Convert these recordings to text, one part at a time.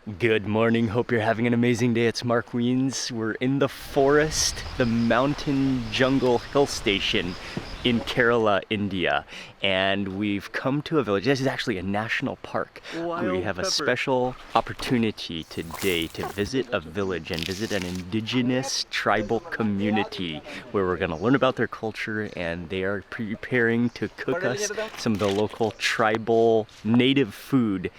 Good morning, hope you're having an amazing day. It's Mark Wiens. We're in the forest, the mountain jungle hill station in Kerala, India. And we've come to a village. This is actually a national park. We have a special opportunity today to visit a village and visit an indigenous tribal community where we're going to learn about their culture, and they are preparing to cook us some of the local tribal native food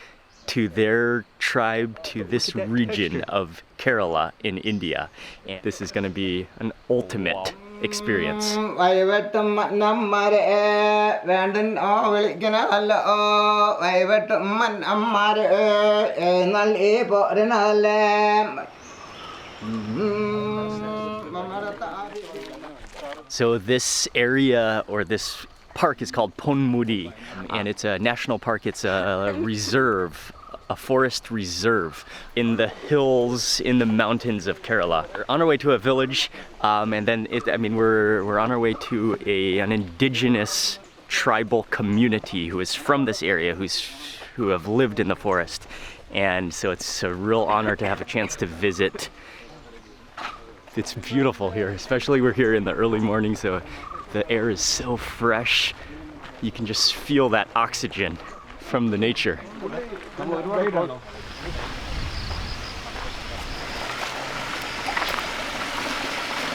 to their tribe, to this region of Kerala in India. And this is going to be an ultimate experience. So this area, or this park, is called Ponmudi, and it's a national park. It's a reserve, a forest reserve in the hills, in the mountains of Kerala. We're on our way to a village, and then we're on our way to an indigenous tribal community who is from this area, who have lived in the forest, and so it's a real honor to have a chance to visit. It's beautiful here, especially we're here in the early morning, so the air is so fresh. You can just feel that oxygen from the nature.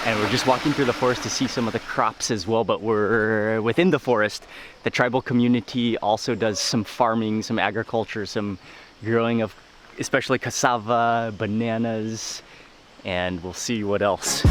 And we're just walking through the forest to see some of the crops as well, but we're within the forest. The tribal community also does some farming, some agriculture, some growing of especially cassava, bananas, and we'll see what else.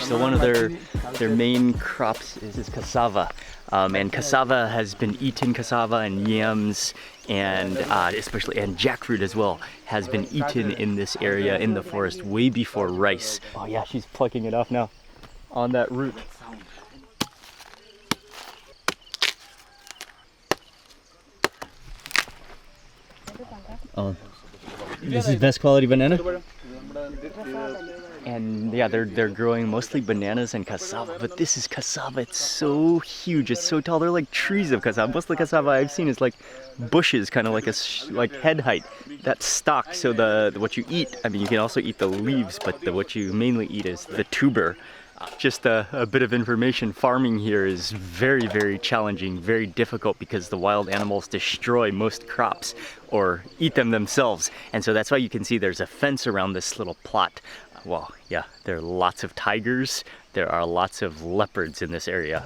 So one of their main crops is cassava, and cassava has been eaten. Cassava and yams, and especially jackfruit as well, has been eaten in this area in the forest way before rice. Oh yeah, she's plucking it off now on that root. Oh, this is best quality banana. And yeah, they're growing mostly bananas and cassava, but this is cassava. It's so huge, it's so tall. They're like trees of cassava. Most of the cassava I've seen is like bushes, kind of like head height. That stalk. So what you eat, I mean, you can also eat the leaves, but what you mainly eat is the tuber. Just a bit of information, farming here is very, very challenging, very difficult, because the wild animals destroy most crops or eat them themselves. And so that's why you can see there's a fence around this little plot. Well, yeah, there are lots of tigers, there are lots of leopards in this area.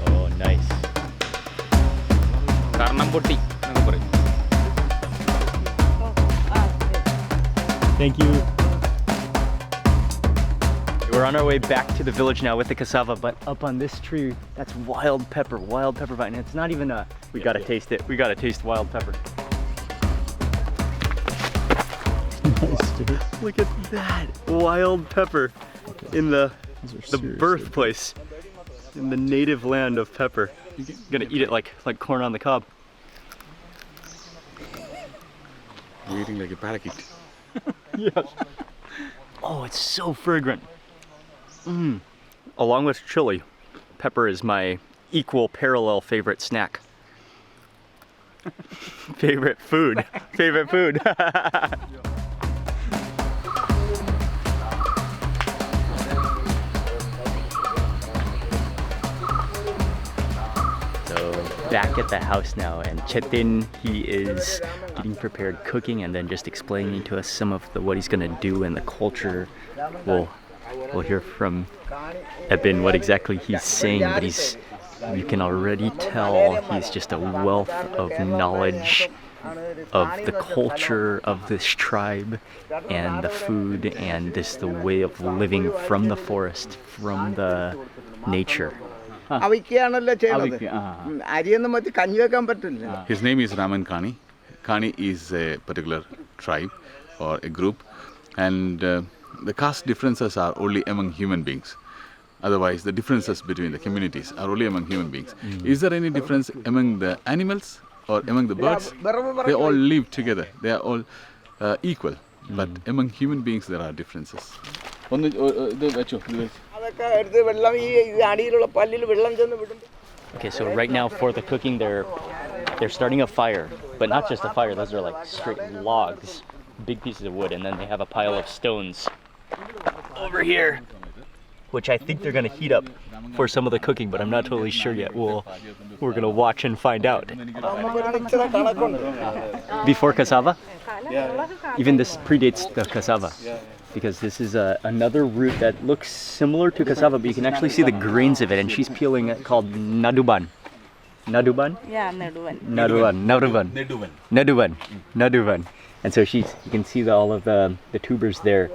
Oh, nice. Thank you. We're on our way back to the village now with the cassava, but up on this tree, that's wild pepper vine. It's not even we gotta taste it. We gotta taste wild pepper. Look at that, wild pepper in the birthplace, in the native land of pepper. You're gonna eat it like corn on the cob. You're eating like a parakeet. Yes. Oh, it's so fragrant. Along with chili, pepper is my equal parallel favorite snack. Favorite food. Back at the house now, and Chetin, he is getting prepared, cooking, and then just explaining to us some of what he's gonna do and the culture. We'll hear from Ebin what exactly he's saying, but you can already tell he's just a wealth of knowledge of the culture of this tribe and the food and the way of living from the forest, from the nature. His name is Raman Kani. Kani is a particular tribe or a group, and the caste differences are only among human beings. Otherwise, the differences between the communities are only among human beings. Is there any difference among the animals or among the birds? They all live together. They are all equal. But among human beings, there are differences. Okay, so right now for the cooking, they're starting a fire, but not just a fire. Those are like straight logs, big pieces of wood, and then they have a pile of stones over here, which I think they're gonna heat up for some of the cooking, but I'm not totally sure yet. We're gonna watch and find out. Before cassava? Even this predates the cassava, because this is another root that looks similar to cassava, but you can actually see the grains of it, and she's peeling it, called naduban. Naduban? Yeah, Neduvan. Naduban. And so you can see all of the tubers there,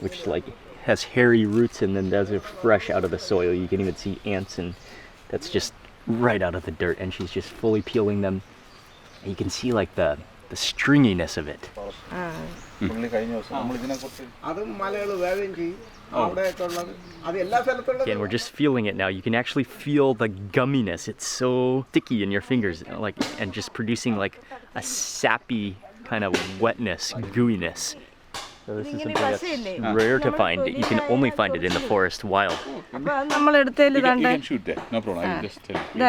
which like has hairy roots, and then those are fresh out of the soil. You can even see ants, and that's just right out of the dirt, and she's just fully peeling them. And you can see like the stringiness of it. Again, we're just feeling it now. You can actually feel the gumminess. It's so sticky in your fingers, like, and just producing like a sappy kind of wetness, gooiness. So this is something that's rare to find. You can only find it in the forest wild. You can shoot there, no problem. I will just tell you.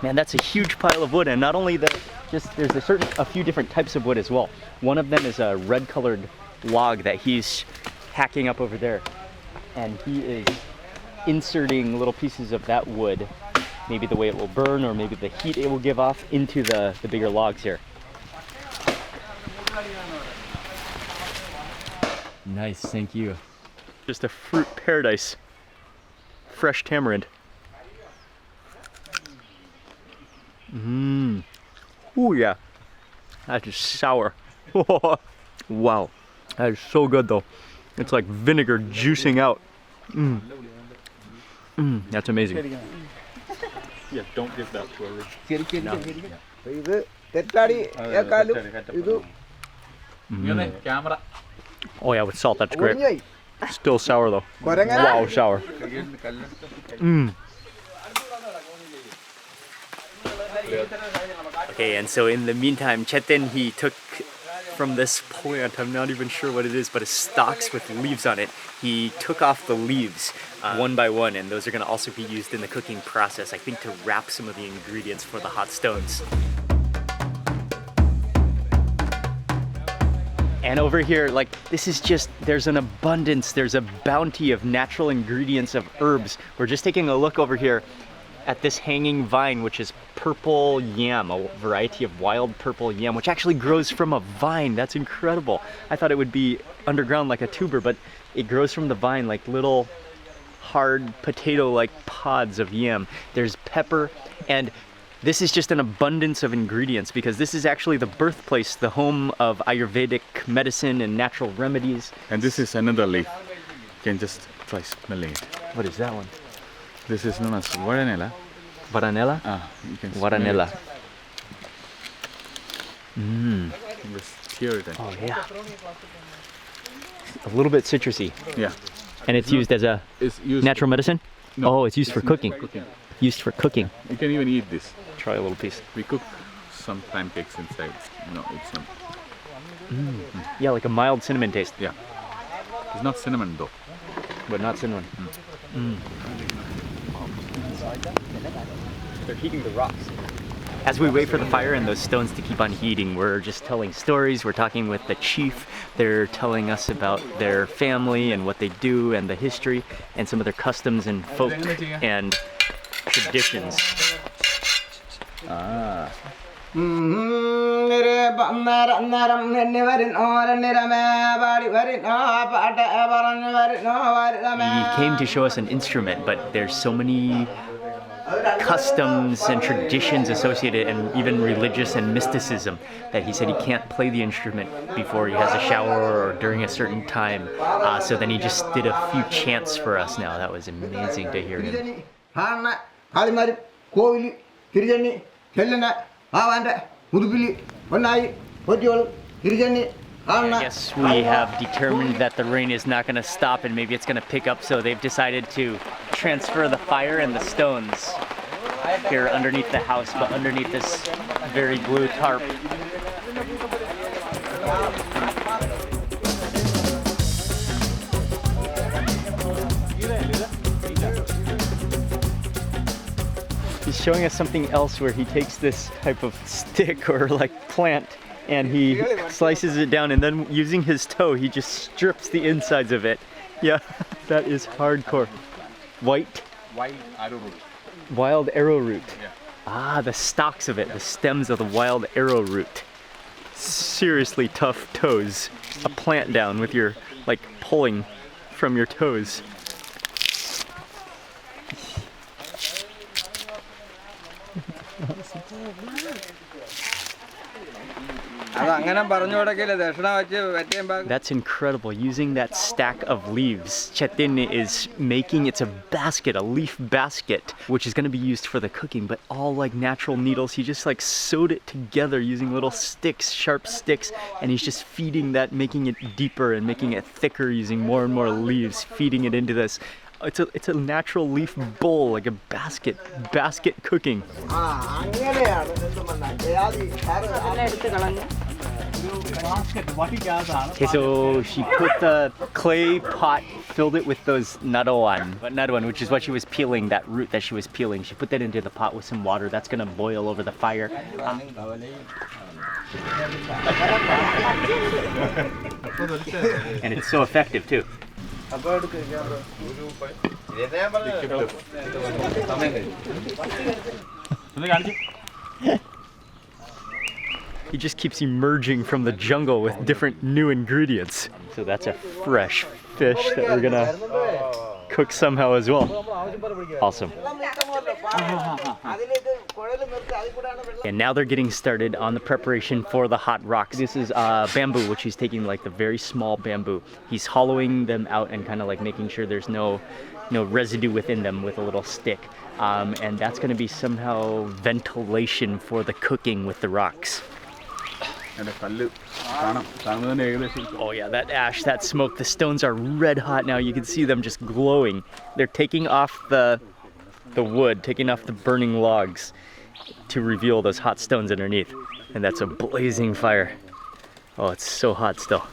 Man, that's a huge pile of wood, and not only that, there's a few different types of wood as well. One of them is a red-colored log that he's hacking up over there, and he is inserting little pieces of that wood, maybe the way it will burn or maybe the heat it will give off, into the bigger logs here. Nice, thank you. Just a fruit paradise. Fresh tamarind. Oh yeah, that's just sour. Wow, that is so good though. It's like vinegar juicing out. That's amazing. Yeah, don't give that to a Camera. Oh yeah, with salt, that's great. Still sour though. Wow, sour. Okay, and so in the meantime, Chetan, he took from this plant, I'm not even sure what it is, but it's stalks with leaves on it. He took off the leaves one by one, and those are going to also be used in the cooking process, I think, to wrap some of the ingredients for the hot stones. And over here, like, this is just, there's an abundance, there's a bounty of natural ingredients of herbs. We're just taking a look over here at this hanging vine, which is purple yam, a variety of wild purple yam, which actually grows from a vine. That's incredible. I thought it would be underground like a tuber, but it grows from the vine like little hard potato-like pods of yam. There's pepper, and this is just an abundance of ingredients, because this is actually the birthplace, the home of Ayurvedic medicine and natural remedies. And this is another leaf. You can just try smelling it. What is that one? This is known as varanella. Varanella? You can Varanella. Just tear it in. Oh yeah. A little bit citrusy. Yeah. And it's used as a natural medicine? No, Oh, it's used for cooking. Used for cooking. You can even eat this. Try a little piece. We cook some pancakes inside. No, it's not. Yeah, like a mild cinnamon taste. Yeah. It's not cinnamon though. But not cinnamon. They're heating the rocks. As we wait for the fire and those stones to keep on heating, we're just telling stories. We're talking with the chief. They're telling us about their family and what they do and the history and some of their customs and folk and traditions. He came to show us an instrument, but there's so many customs and traditions associated, and even religious and mysticism, that he said he can't play the instrument before he has a shower or during a certain time. So then he just did a few chants for us now. That was amazing to hear him. I guess we have determined that the rain is not going to stop and maybe it's going to pick up, so they've decided to transfer the fire and the stones here underneath the house, but underneath this very blue tarp. He's showing us something else where he takes this type of stick or like plant and he slices it down, and then using his toe he just strips the insides of it. Yeah, that is hardcore. Wild arrowroot. Wild arrowroot. Yeah. Ah, the stalks of it, the stems of the wild arrowroot. Seriously tough toes. A plant down with your, like, pulling from your toes. That's incredible. Using that stack of leaves, Chetin is making, it's a basket, a leaf basket, which is going to be used for the cooking, but all like natural needles. He just like sewed it together using little sticks, sharp sticks, and he's just feeding that, making it deeper and making it thicker using more and more leaves, feeding it into this. It's a natural leaf bowl, like a basket cooking. Okay, so she put the clay pot, filled it with those nadawan, which is what she was peeling, that root that she was peeling. She put that into the pot with some water. That's gonna boil over the fire. And it's so effective too. He just keeps emerging from the jungle with different new ingredients. So that's a fresh fish that we're gonna cook somehow as well. Awesome. And now they're getting started on the preparation for the hot rocks. This is bamboo, which he's taking, like the very small bamboo. He's hollowing them out and kind of like making sure there's no residue within them with a little stick. And that's gonna be somehow ventilation for the cooking with the rocks. Oh yeah, that ash, that smoke, the stones are red hot now. You can see them just glowing. They're taking off the wood, taking off the burning logs to reveal those hot stones underneath. And that's a blazing fire. Oh, it's so hot still.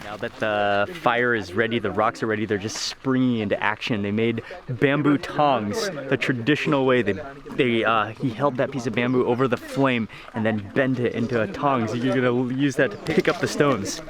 Now that the fire is ready, the rocks are ready, they're just springing into action. They made bamboo tongs, the traditional way. He held that piece of bamboo over the flame and then bent it into a tong. So you're gonna use that to pick up the stones.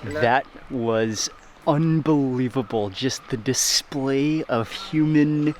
That was unbelievable, just the display of human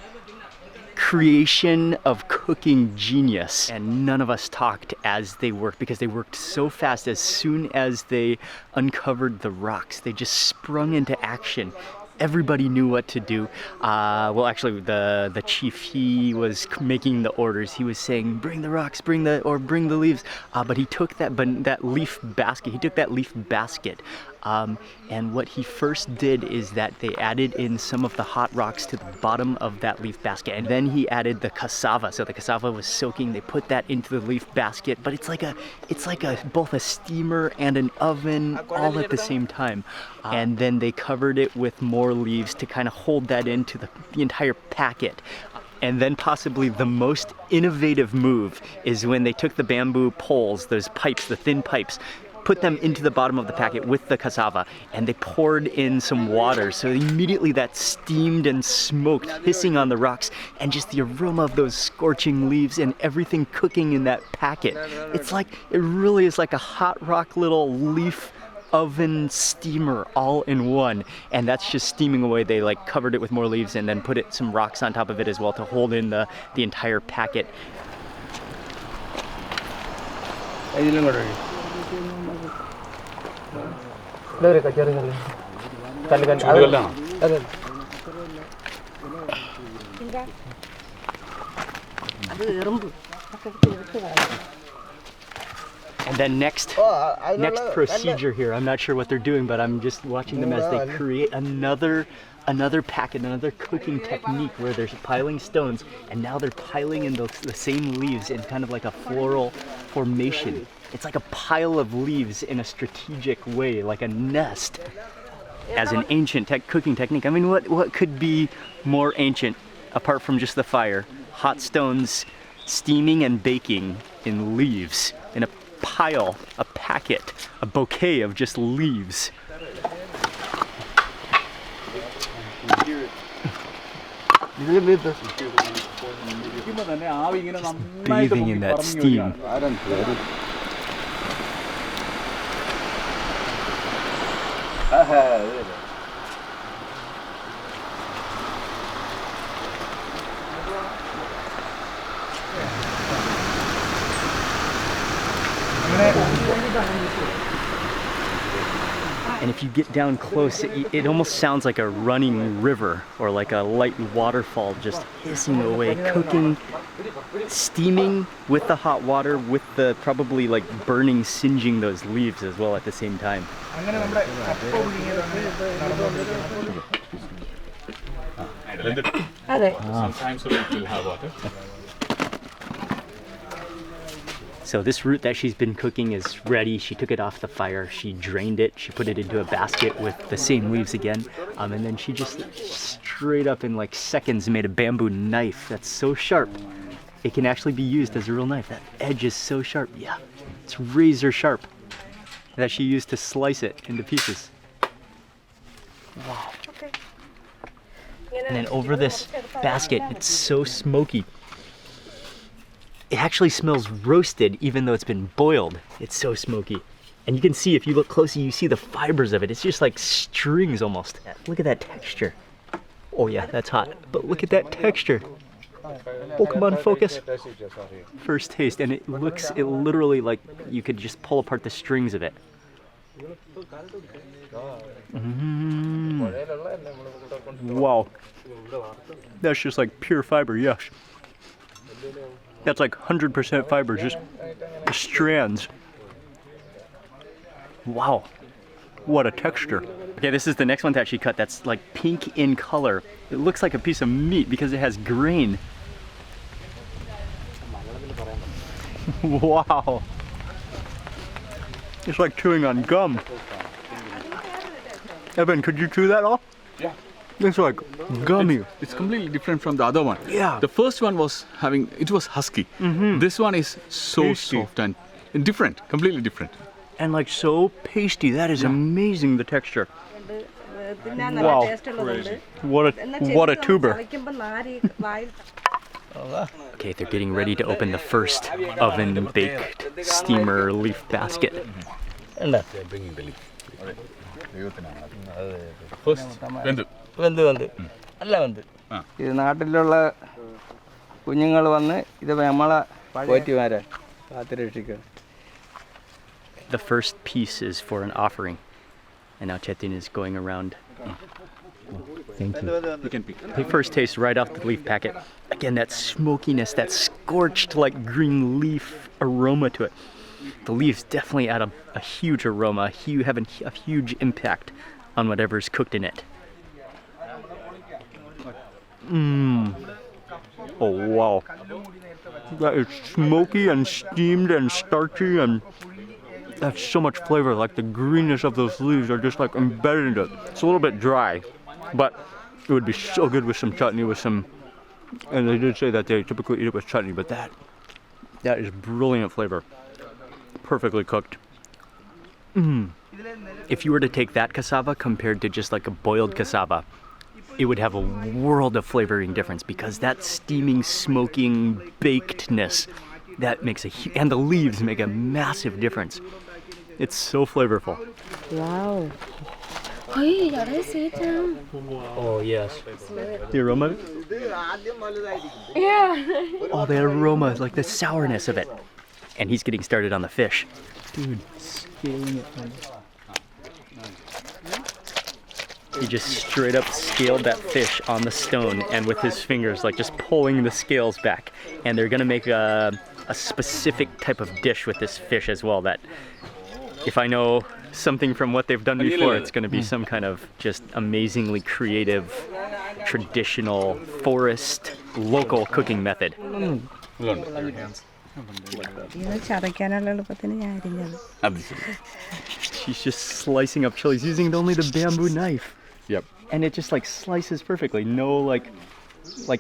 creation, of cooking genius. And none of us talked as they worked because they worked so fast. As soon as they uncovered the rocks, they just sprung into action. Everybody knew what to do. Well, actually, the chief, he was making the orders. He was saying, "Bring the rocks, bring the leaves." But he took that leaf basket. He took that leaf basket And what he first did is that they added in some of the hot rocks to the bottom of that leaf basket, and then he added the cassava. So the cassava was soaking. They put that into the leaf basket, but it's like both a steamer and an oven all at the same time. And then they covered it with more leaves to kind of hold that into the entire packet. And then possibly the most innovative move is when they took the bamboo poles, those pipes, the thin pipes, put them into the bottom of the packet with the cassava, and they poured in some water. So immediately that steamed and smoked, hissing on the rocks, and just the aroma of those scorching leaves and everything cooking in that packet. It really is like a hot rock little leaf oven steamer all in one, and that's just steaming away. They like covered it with more leaves and then put some rocks on top of it as well to hold in the entire packet. And then next procedure here, I'm not sure what they're doing, but I'm just watching them as they create another packet, another cooking technique where they're piling stones, and now they're piling in the same leaves in kind of like a floral formation. It's like a pile of leaves in a strategic way, like a nest. As an ancient cooking technique, I mean, what could be more ancient apart from just the fire? Hot stones steaming and baking in leaves, in a pile, a packet, a bouquet of just leaves. Bathing in that steam. And if you get down close, it almost sounds like a running river or like a light waterfall just hissing away, cooking, steaming with the hot water, with the probably like burning, singeing those leaves as well at the same time. Sometimes it will have water. So this root that she's been cooking is ready. She took it off the fire, she drained it, she put it into a basket with the same leaves again, and then she just straight up in like seconds made a bamboo knife that's so sharp. It can actually be used as a real knife. That edge is so sharp. Yeah, it's razor sharp that she used to slice it into pieces. Wow. And then over this basket, it's so smoky. It actually smells roasted even though it's been boiled. It's so smoky. And you can see, if you look closely, you see the fibers of it. It's just like strings almost. Look at that texture. Oh yeah, that's hot. But look at that texture. Oh, come on, focus. First taste, and it literally like you could just pull apart the strings of it. Wow. That's just like pure fiber, yes. That's like 100% fiber, just strands. Wow, what a texture. Okay, this is the next one that she cut that's like pink in color. It looks like a piece of meat because it has grain. Wow. It's like chewing on gum. Evan, could you chew that off? Yeah. It's like gummy. It's completely different from the other one. Yeah. The first one was it was husky. This one is so Tasty. soft and different, completely different. And like so pasty. That is amazing, the texture. Wow. What a tuber. Okay, they're getting ready to open the first oven baked steamer leaf basket. They're bringing the leaf. First, ഇത് നാട്ടിലുള്ള കുഞ്ഞുങ്ങൾ വന്ന് ഇത് നമ്മളെ പോറ്റിമാരെ കാത്തുരക്ഷിക്കണം. The first piece is for an offering, and now Chetin is going around. Thank you. you can pick. The first taste right off the leaf packet. Again, that smokiness, that scorched like green leaf aroma to it. The leaves definitely add a huge aroma, have a huge impact on whatever's cooked in it. Oh wow. That is smoky and steamed and starchy, and that's so much flavor. Like the greenness of those leaves are just like embedded into it. It's a little bit dry, but it would be so good with some chutney, and they did say that they typically eat it with chutney, but that is brilliant flavor. Perfectly cooked. If you were to take that cassava compared to just like a boiled cassava, it would have a world of flavoring difference, because that steaming, smoking, bakedness, that makes and the leaves make a massive difference. It's so flavorful. Wow. Oh yes. The aroma? Yeah. Oh, the aroma, like the sourness of it. And he's getting started on the fish. Dude, scaling it. He just straight up scaled that fish on the stone, and with his fingers, like just pulling the scales back. And they're gonna make a specific type of dish with this fish as well, that if I know something from what they've done before, it's gonna be some kind of just amazingly creative, traditional, forest, local cooking method. She's just slicing up chilies using only the bamboo knife. Yep. And it just like slices perfectly, no like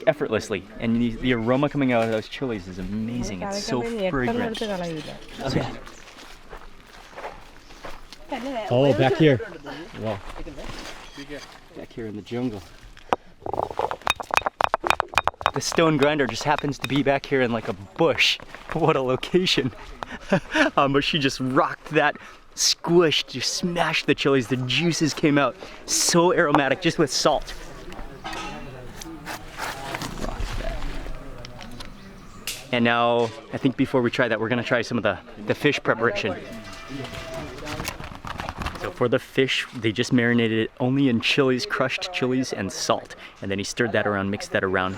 effortlessly. And the aroma coming out of those chilies is amazing. It's so fragrant. Okay. Oh, back here. Wow. Back here in the jungle. The stone grinder just happens to be back here in like a bush. What a location. But she just rocked that, squished, just smashed the chilies. The juices came out so aromatic just with salt. And now, I think before we try that, we're gonna try some of the fish preparation. So for the fish, they just marinated it only in chilies, crushed chilies and salt. And then he stirred that around, mixed that around.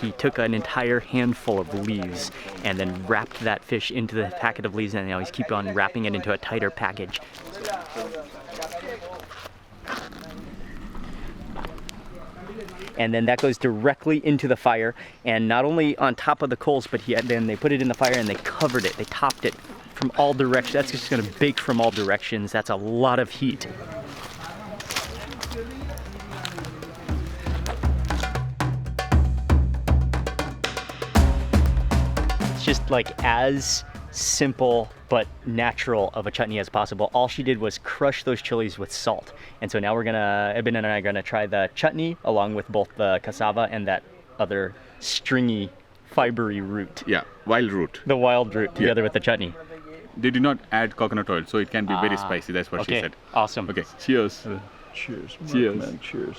He took an entire handful of leaves and then wrapped that fish into the packet of leaves, and now he's keep on wrapping it into a tighter package. And then that goes directly into the fire, and not only on top of the coals, but then they put it in the fire and they covered it, they topped it from all directions. That's just gonna bake from all directions. That's a lot of heat. It's just like as simple but natural of a chutney as possible. All she did was crush those chilies with salt. And so now Eben and I are gonna try the chutney along with both the cassava and that other stringy, fibery root. Yeah, wild root. The wild root together with the chutney. They did not add coconut oil, so it can be very spicy. That's what she said. Awesome. Okay, cheers. Cheers. Cheers. Man, cheers.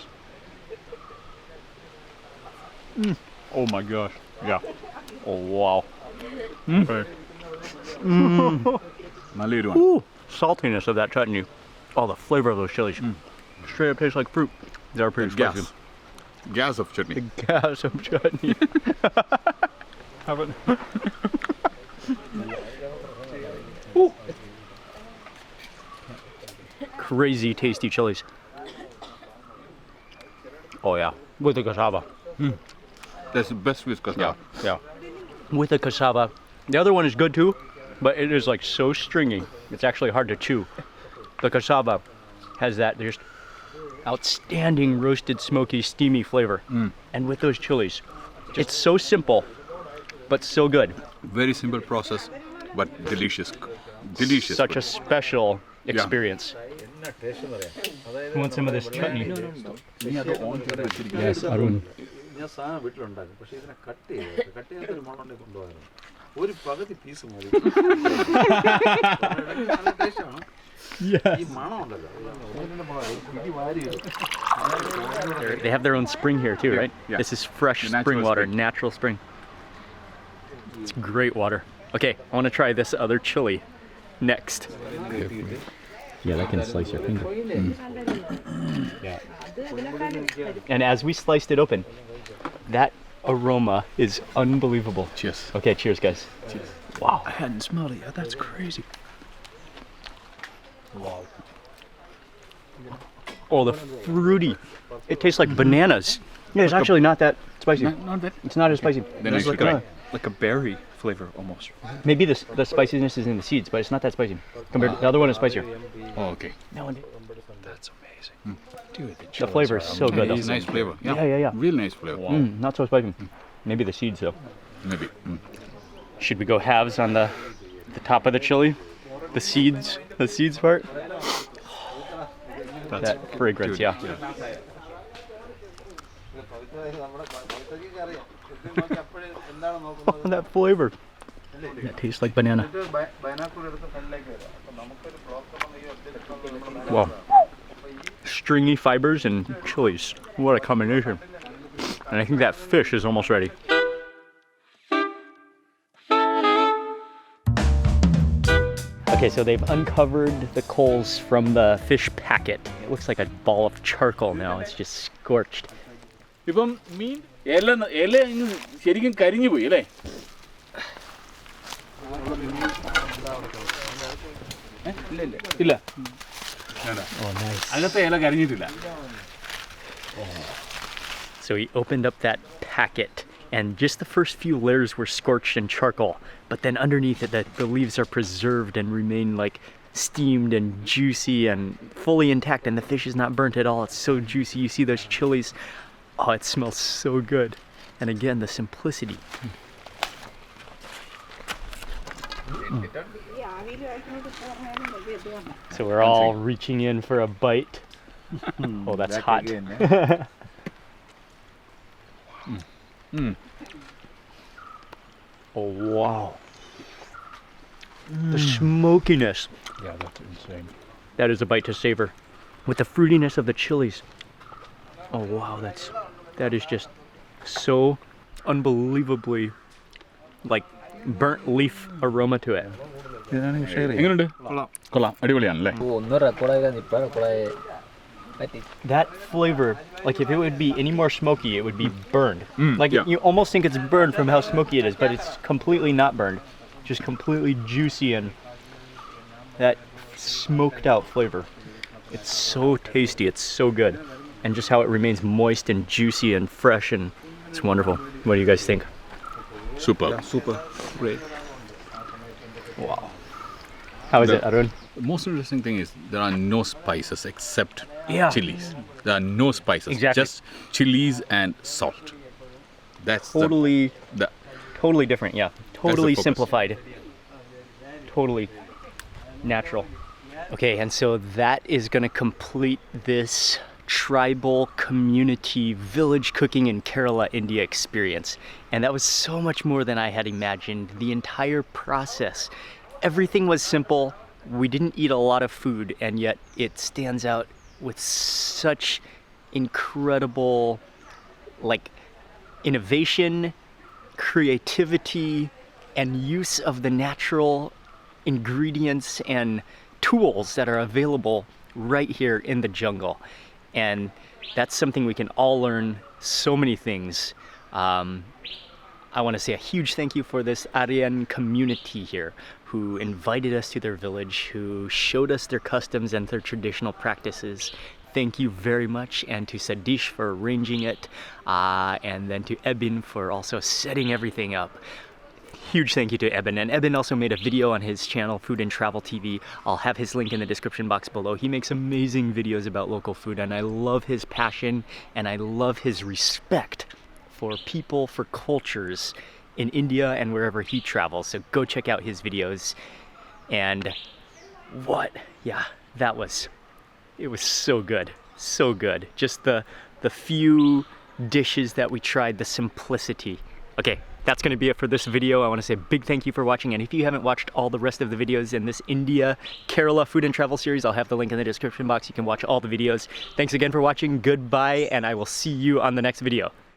Oh my gosh. Yeah. Oh wow. Right. Ooh, saltiness of that chutney. Oh, the flavor of those chilies. Straight up tastes like fruit. They're pretty spicy. Gas of chutney. The gas of chutney. Ooh. Crazy tasty chilies. Oh yeah, with the cassava. That's the best with cassava. Yeah. With the cassava. The other one is good too, but it is like so stringy. It's actually hard to chew. The cassava has that just outstanding roasted, smoky, steamy flavor. And with those chilies, it's so simple, but so good. Very simple process, but delicious. Delicious. Such a special experience. You want some of this chutney? Yes, Arun. They have their own spring here too, right? Yeah. This is fresh spring water, natural spring. It's great water. Okay, I want to try this other chili next. Yeah, that can slice your finger. Yeah. And as we sliced it open, that aroma is unbelievable. Cheers. Okay, cheers, guys. Cheers. Wow. I hadn't smelled it yet. That's crazy. Oh, the fruity. It tastes like bananas. Yeah, it's actually not that spicy. Not that. It's not as spicy. Then I There's should like try. a berry flavor almost. Maybe the spiciness is in the seeds, but it's not that spicy. Compared to the other one is spicier. Oh, okay. That one, That's amazing. Dude, the flavor is so good. It's nice flavor. Yeah. Real nice flavor. Not so spicy. Maybe the seeds though. Maybe. Should we go halves on the top of the chili? The seeds part? That fragrance, yeah. Oh, that flavor. That tastes like banana. Wow. Stringy fibers and chilies. What a combination. And I think that fish is almost ready. Okay, so they've uncovered the coals from the fish packet. It looks like a ball of charcoal now. It's just scorched. ഇപ്പം മീൻ ഇല ശരിക്കും കരിഞ്ഞു പോയി അല്ലേ? ഇല്ല. Oh, nice. അകത്തെ ഇല കരിഞ്ഞിട്ടില്ല. So he opened up that packet, and just the first few layers were scorched in charcoal. But then underneath it, the leaves are preserved and remain like steamed and juicy and fully intact, and the fish is not burnt at all. It's so juicy. You see those chilies. Oh, it smells so good. And again, the simplicity. So we're all reaching in for a bite. Oh, that's hot. Oh, wow. The smokiness. Yeah, that's insane. That is a bite to savor. With the fruitiness of the chilies. Oh wow, that is just so unbelievably like burnt leaf aroma to it. എങ്ങനെയുണ്ട്? കൊള്ളാം. അടിപൊളിയാണല്ലേ? That flavor, like if it would be any more smoky, it would be burned. Like yeah. you almost think it's burned from how smoky it is, but it's completely not burned. Just completely juicy and that smoked out flavor. It's so tasty, it's so good. And just how it remains moist and juicy and fresh, and it's wonderful. What do you guys think? Super. Yeah, super. Great. Wow. How is it, Arun? The most interesting thing is there are no spices except Yeah. chilies. There are no spices. Exactly. Just chilies and salt. That's the Totally different, yeah. Totally focus. simplified. Totally natural. Okay, and so that is going to complete this tribal community village cooking in Kerala, India experience. And that was so much more than I had imagined. The entire process, everything was simple. We didn't eat a lot of food, and yet it stands out with such incredible like innovation, creativity, and use of the natural ingredients and tools that are available right here in the jungle. And that's something we can all learn so many things. I want to say a huge thank you for this Aryan community here who invited us to their village, who showed us their customs and their traditional practices. Thank you very much, and to Sadish for arranging it, and then to Ebin for also setting everything up. Huge thank you to Eben. And Eben also made a video on his channel, Food and Travel TV. I'll have his link in the description box below. He makes amazing videos about local food, and I love his passion and I love his respect for people, for cultures in India and wherever he travels. So go check out his videos. And it was so good. So good. Just the few dishes that we tried, the simplicity. Okay. That's going to be it for this video. I want to say a big thank you for watching, and if you haven't watched all the rest of the videos in this India Kerala food and travel series, I'll have the link in the description box. You can watch all the videos. Thanks again for watching. Goodbye, and I will see you on the next video.